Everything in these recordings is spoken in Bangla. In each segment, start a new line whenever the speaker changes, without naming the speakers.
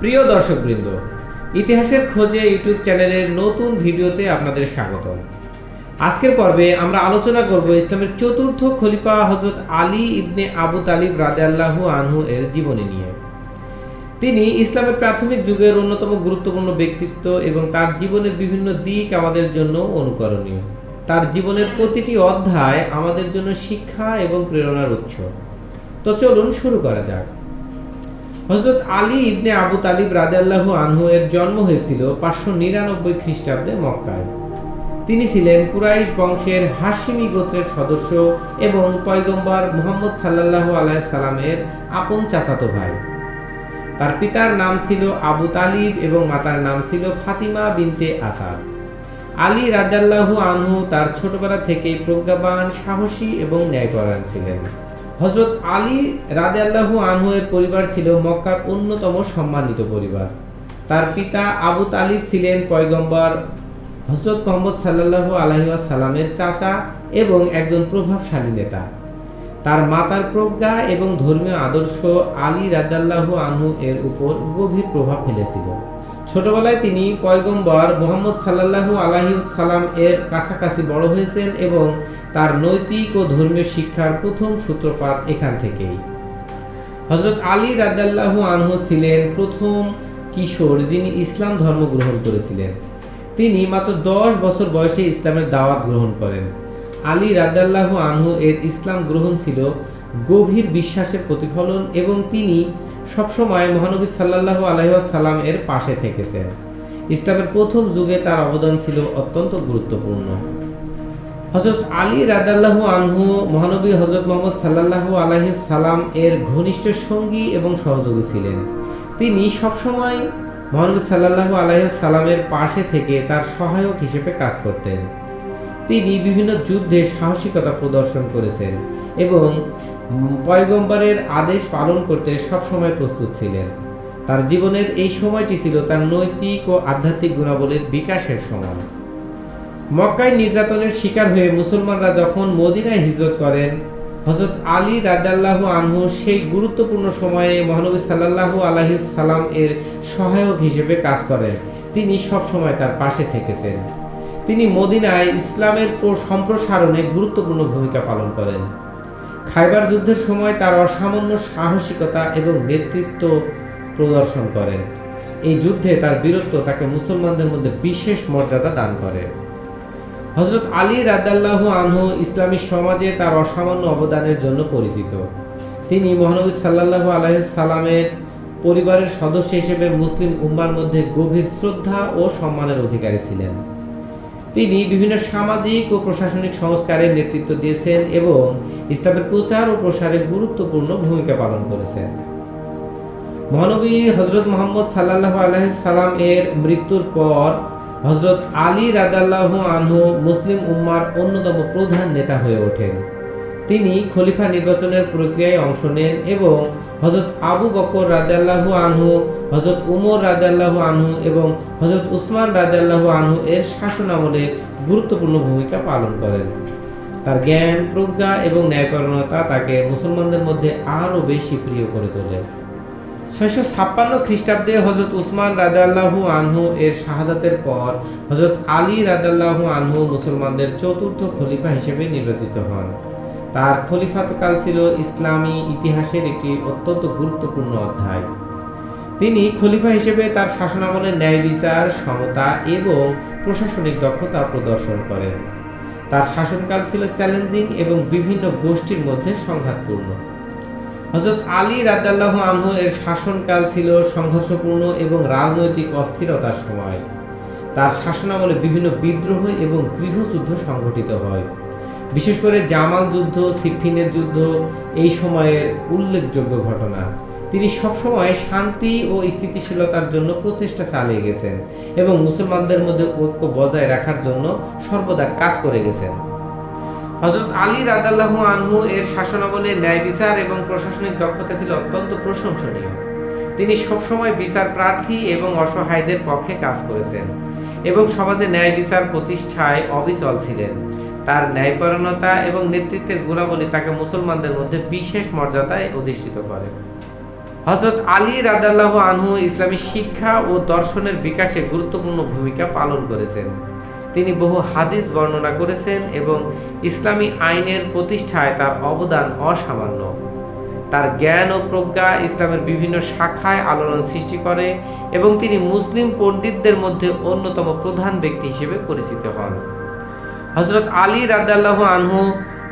প্রিয় দর্শকবৃন্দ, ইতিহাসের খোঁজে ইউটিউব চ্যানেলের নতুন ভিডিওতে আপনাদের স্বাগত। আজকের পর্বে আমরা আলোচনা করব ইসলামের চতুর্থ খলিফা হযরত আলী ইবনে আবু তালিব রাদিয়াল্লাহু আনহু এর জীবনী নিয়ে। তিনি ইসলামের প্রাথমিক যুগের অন্যতম গুরুত্বপূর্ণ ব্যক্তিত্ব এবং তার জীবনের বিভিন্ন দিক আমাদের জন্য অনুকরণীয়। তার জীবনের প্রতিটি অধ্যায় আমাদের জন্য শিক্ষা এবং প্রেরণার উৎস। তো চলুন শুরু করা যাক। হযরত আলী ইবনে আবু তালিব রাদিয়াল্লাহু আনহু এর জন্ম হয়েছিল 599 খ্রিস্টাব্দে মক্কায়। তিনি ছিলেন কুরাইশ বংশের হাশিমি গোত্রের সদস্য এবং পয়গম্বর মুহাম্মদ সাল্লাল্লাহু আলাইহি সাল্লামের আপন চাচাতো ভাই। তার পিতার নাম ছিল আবু তালিব এবং মাতার নাম ছিল ফাতিমা বিনতে আসাদ। আলী রাদিয়াল্লাহু আনহু তার ছোটবেলা থেকেই প্রজ্ঞাবান, সাহসী এবং ন্যায়পরায়ণ ছিলেন। হযরত আলী রাদিয়াল্লাহু আনহু এর পরিবার ছিল মক্কার অন্যতম সম্মানিত পরিবার। তার পিতা আবু তালিব ছিলেন পয়গম্বর হযরত মুহাম্মদ সাল্লাল্লাহু আলাইহি ওয়াসাল্লামের চাচা এবং একজন প্রভাবশালী নেতা। তার মাতার প্রজ্ঞা এবং ধর্মীয় আদর্শ আলী রাদিয়াল্লাহু আনহু এর উপর গভীর প্রভাব ফেলেছিল। ছোটবেলায় তিনি পয়গম্বর মুহাম্মদ সাল্লাল্লাহু আলাইহি ওয়াসাল্লাম এর কাছাকাছি বড় হয়েছেন এবং তার নৈতিক ও ধর্মীয় শিক্ষার প্রথম সূত্রপাত এখান থেকেই। হযরত আলী রাদিয়াল্লাহু আনহু ছিলেন প্রথম কিশোর যিনি ইসলাম ধর্ম গ্রহণ করেছিলেন। তিনি মাত্র 10 বছর বয়সে ইসলামের দাওয়াত গ্রহণ করেন। আলী রাদিয়াল্লাহু আনহু এর ইসলাম গ্রহণ ছিল গভীর বিশ্বাসের প্রতিফলন এবং তিনি সবসময় মহানবী সাল্লাল্লাহু আলাইহি ওয়াসাল্লাম এর পাশে থেকেছেন। ইসলামের প্রথম যুগে তার অবদান ছিল অত্যন্ত গুরুত্বপূর্ণ। হযরত আলী রাদিয়াল্লাহু আনহু মহানবী হযরত মুহাম্মদ সাল্লাল্লাহু আলাইহি সাল্লাম এর ঘনিষ্ঠ সঙ্গী এবং সহযোগী ছিলেন। তিনি সবসময় মহানবী সাল্লাল্লাহু আলাইহি সাল্লামের পাশে থেকে তার সহায়ক হিসেবে কাজ করতেন। তিনি বিভিন্ন যুদ্ধে সাহসিকতা প্রদর্শন করেছেন এবং পয়গম্বরের আদেশ পালন করতে সবসময় প্রস্তুত ছিলেন। তার জীবনের এই সময়টি ছিল তার নৈতিক ও আধ্যাত্মিক গুণাবলীর বিকাশের সময়। মক্কায় নির্যাতনের শিকার হয়ে মুসলমানরা যখন মদিনায় হিজরত করেন, হযরত আলী রাদিয়াল্লাহু আনহু সেই গুরুত্বপূর্ণ সময়ে মহানবী সাল্লাল্লাহু আলাইহি সাল্লাম এর সহায়ক হিসেবে কাজ করেন। তিনি সব সময় তার পাশে থেকেছেন। তিনি মদিনায় ইসলামের সম্প্রসারণে গুরুত্বপূর্ণ ভূমিকা পালন করেন। খায়বার যুদ্ধের সময় তার অসামান্য সাহসিকতা এবং নেতৃত্ব প্রদর্শন করেন। এই যুদ্ধে তার বীরত্ব তাকে মুসলমানদের মধ্যে বিশেষ মর্যাদা দান করে। হযরত আলী রাদিয়াল্লাহু আনহু ইসলামী সমাজে তার অসামান্য অবদানের জন্য পরিচিত। তিনি মহানবী সাল্লাল্লাহু আলাইহি সাল্লামের পরিবারের সদস্য হিসেবে মুসলিম উম্মার মধ্যে গভীর শ্রদ্ধা ও সম্মানের অধিকারী ছিলেন। তিনি বিভিন্ন সামাজিক ও প্রশাসনিক সংস্কারের নেতৃত্ব দিয়েছেন এবং ইসলামের প্রচার ও প্রসারে গুরুত্বপূর্ণ ভূমিকা পালন করেছেন। মহানবী হযরত মুহাম্মদ সাল্লাল্লাহু আলাইহি সাল্লাম এর মৃত্যুর পর হযরত আলী রাদিয়াল্লাহু আনহু মুসলিম উম্মার অন্যতম প্রধান নেতা হয়ে ওঠেন। তিনি খলিফা নির্বাচনের প্রক্রিয়ায় অংশ নেন এবং হযরত আবু বকর রাদিয়াল্লাহু আনহু, হযরত উমর রাদিয়াল্লাহু আনহু এবং হযরত উসমান রাদিয়াল্লাহু আনহু এর শাসনামলে গুরুত্বপূর্ণ ভূমিকা পালন করেন। তার জ্ঞান, প্রজ্ঞা এবং ন্যায়পরায়ণতা তাকে মুসলমানদের মধ্যে আরও বেশি প্রিয় করে তোলে। 656 খ্রিস্টাব্দে হযরত উসমান রাদিয়াল্লাহু আনহু এর শাহাদাতের পর হযরত আলী রাদিয়াল্লাহু আনহু মুসলমানদের চতুর্থ খলিফা হিসেবে নির্বাচিত হন। তার খলিফাতকাল ছিল ইসলামী ইতিহাসের একটি অত্যন্ত গুরুত্বপূর্ণ অধ্যায়। তিনি খলিফা হিসেবে তার শাসনামলে ন্যায় বিচার, সমতা এবং প্রশাসনিক দক্ষতা প্রদর্শন করেন। তার শাসনকাল ছিল চ্যালেঞ্জিং এবং বিভিন্ন গোষ্ঠীর মধ্যে সংঘাতপূর্ণ। হযরত আলী রাদিয়াল্লাহু আনহু এর শাসনকাল ছিল সংঘর্ষপূর্ণ এবং রাজনৈতিক অস্থিরতার সময়। তার শাসনামলে বিভিন্ন বিদ্রোহ এবং গৃহযুদ্ধ সংঘটিত হয়। বিশেষ করে জামাল যুদ্ধ, সিফিনের যুদ্ধ এই সময়ের উল্লেখযোগ্য ঘটনা। তিনি সবসময় শান্তি ও স্থিতিশীলতার জন্য প্রচেষ্টা চালিয়ে গেছেন এবং মুসলমানদের মধ্যে ঐক্য বজায় রাখার জন্য সর্বদা কাজ করে গেছেন। হযরত আলী রাদিয়াল্লাহু আনহু এর শাসনামলে ন্যায় বিচার এবং প্রশাসনিক দক্ষতা ছিল অত্যন্ত প্রশংসনীয়। তিনি সবসময় বিচার প্রার্থী এবং অসহায়দের পক্ষে কাজ করেছেন এবং সমাজে ন্যায় বিচার প্রতিষ্ঠায় অবিচল ছিলেন। তার ন্যায়পরায়ণতা এবং নেতৃত্বের গুণাবলী তাকে মুসলমানদের মধ্যে বিশেষ মর্যাদায় অধিষ্ঠিত করে। হযরত আলী রাদিয়াল্লাহু আনহু ইসলামী শিক্ষা ও দর্শনের বিকাশে গুরুত্বপূর্ণ ভূমিকা পালন করেছেন। তিনি বহু হাদিস বর্ণনা করেছেন এবং ইসলামী আইনের প্রতিষ্ঠায় তার অবদান অসামান্য। তার জ্ঞান ও প্রজ্ঞা ইসলামের বিভিন্ন শাখায় আলোড়ন সৃষ্টি করে এবং তিনি মুসলিম পণ্ডিতদের মধ্যে অন্যতম প্রধান ব্যক্তি হিসেবে পরিচিত হন। হযরত আলী রাদিয়াল্লাহু আনহু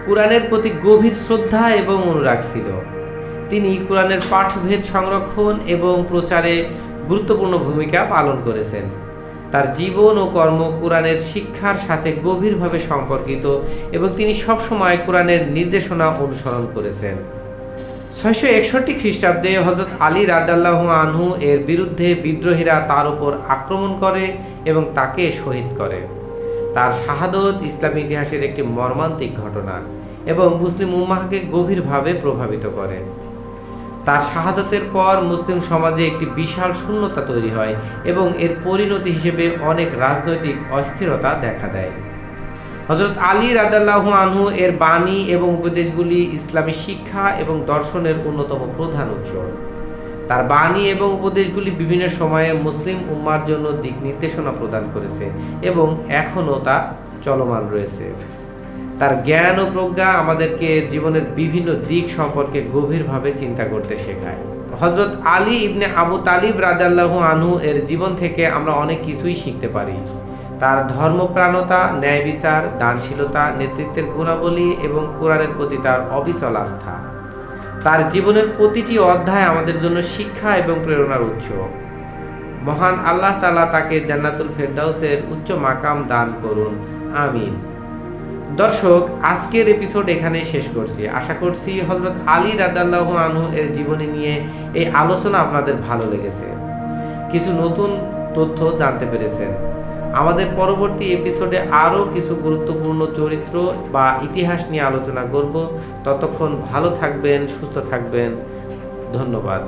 কুরআনের প্রতি গভীর শ্রদ্ধা এবং অনুরাগ ছিল। তিনি কুরআনের পাঠভেদ সংরক্ষণ এবং প্রচারে গুরুত্বপূর্ণ ভূমিকা পালন করেছেন। তার জীবন ও কর্ম কুরআনের শিক্ষার সাথে গভীরভাবে সম্পর্কিত এবং তিনি সবসময় কুরআনের নির্দেশনা অনুসরণ করেছেন। 661 খ্রিস্টাব্দে হযরত আলী রাদিয়াল্লাহু আনহু এর বিরুদ্ধে বিদ্রোহীরা তার উপর আক্রমণ করে এবং তাকে শহীদ করে। তার শাহাদত ইসলামী ইতিহাসের একটি মর্মান্তিক ঘটনা এবং মুসলিম উম্মাহকে গভীরভাবে প্রভাবিত করে। তার শাহাদতের পর মুসলিম সমাজে একটি বিশাল শূন্যতা তৈরি হয় এবং এর পরিণতি হিসেবে অনেক রাজনৈতিক অস্থিরতা দেখা দেয়। হযরত আলী রাদিয়াল্লাহু আনহু এর বাণী এবং উপদেশগুলি ইসলামী শিক্ষা এবং দর্শনের অন্যতম প্রধান উৎস। তার বাণী এবং উপদেশগুলি বিভিন্ন সময়ে মুসলিম উম্মার জন্য দিক নির্দেশনা প্রদান করেছে এবং এখনও তা চলমান রয়েছে। তার জ্ঞান ও প্রজ্ঞা আমাদেরকে জীবনের বিভিন্ন দিক সম্পর্কে গভীরভাবে চিন্তা করতে শেখায়। হযরত আলী ইবনে আবু তালিব রাদিয়াল্লাহু আনহু এর জীবন থেকে আমরা অনেক কিছুই শিখতে পারি। তার ধর্মপ্রাণতা, ন্যায় বিচার, দানশীলতা, নেতৃত্বের গুণাবলী এবং কোরআনের প্রতি তার অবিচল আস্থা। তার জীবনের প্রতিটি অধ্যায় আমাদের জন্য শিক্ষা এবং প্রেরণার উৎস। মহান আল্লাহ তাআলা তাকে জান্নাতুল ফেরদাউসের উচ্চ মাকাম দান করুন, আমিন। দর্শক, আজকের এপিসোড এখানেই শেষ করছি। আশা করছি হযরত আলী রাদিয়াল্লাহু আনহু এর জীবনী নিয়ে এই আলোচনা আপনাদের ভালো লেগেছে, কিছু নতুন তথ্য জানতে পেরেছেন। আমাদের পরবর্তী এপিসোডে আরও কিছু গুরুত্বপূর্ণ চরিত্র বা ইতিহাস নিয়ে আলোচনা করব। ততক্ষণ ভালো থাকবেন, সুস্থ থাকবেন। ধন্যবাদ।